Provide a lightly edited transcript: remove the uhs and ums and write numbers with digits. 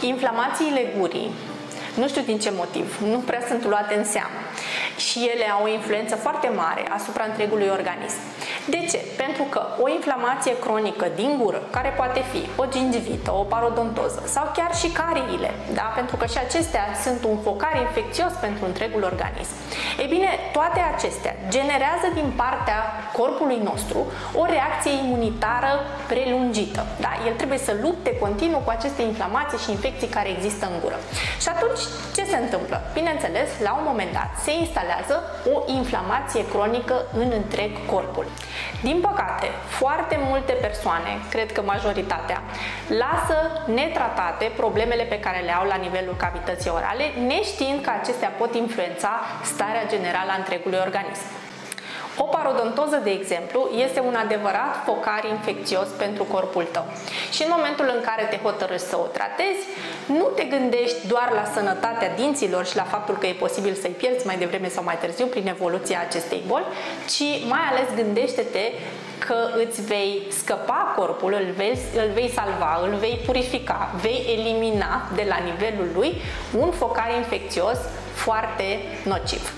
Inflamațiile gurii, nu știu din ce motiv, nu prea sunt luate în seamă și ele au o influență foarte mare asupra întregului organism. De ce? Pentru că o inflamație cronică din gură, care poate fi o gingivită, o parodontoză sau chiar și cariile, da? Pentru că și acestea sunt un focar infecțios pentru întregul organism. Ei bine, toate acestea generează din partea corpului nostru o reacție imunitară prelungită. Da? El trebuie să lupte continuu cu aceste inflamații și infecții care există în gură. Și atunci, ce se întâmplă? Bineînțeles, la un moment dat se instalează o inflamație cronică în întreg corpul. Din păcate, foarte multe persoane, cred că majoritatea, lasă netratate problemele pe care le au la nivelul cavității orale, neștiind că acestea pot influența starea generală a întregului organism. O parodontoză, de exemplu, este un adevărat focar infecțios pentru corpul tău. Și în momentul în care te hotărăști să o tratezi, nu te gândești doar la sănătatea dinților și la faptul că e posibil să-i pierzi mai devreme sau mai târziu prin evoluția acestei boli, ci mai ales gândește-te că îți vei scăpa corpul, îl vei salva, îl vei purifica, vei elimina de la nivelul lui un focar infecțios foarte nociv.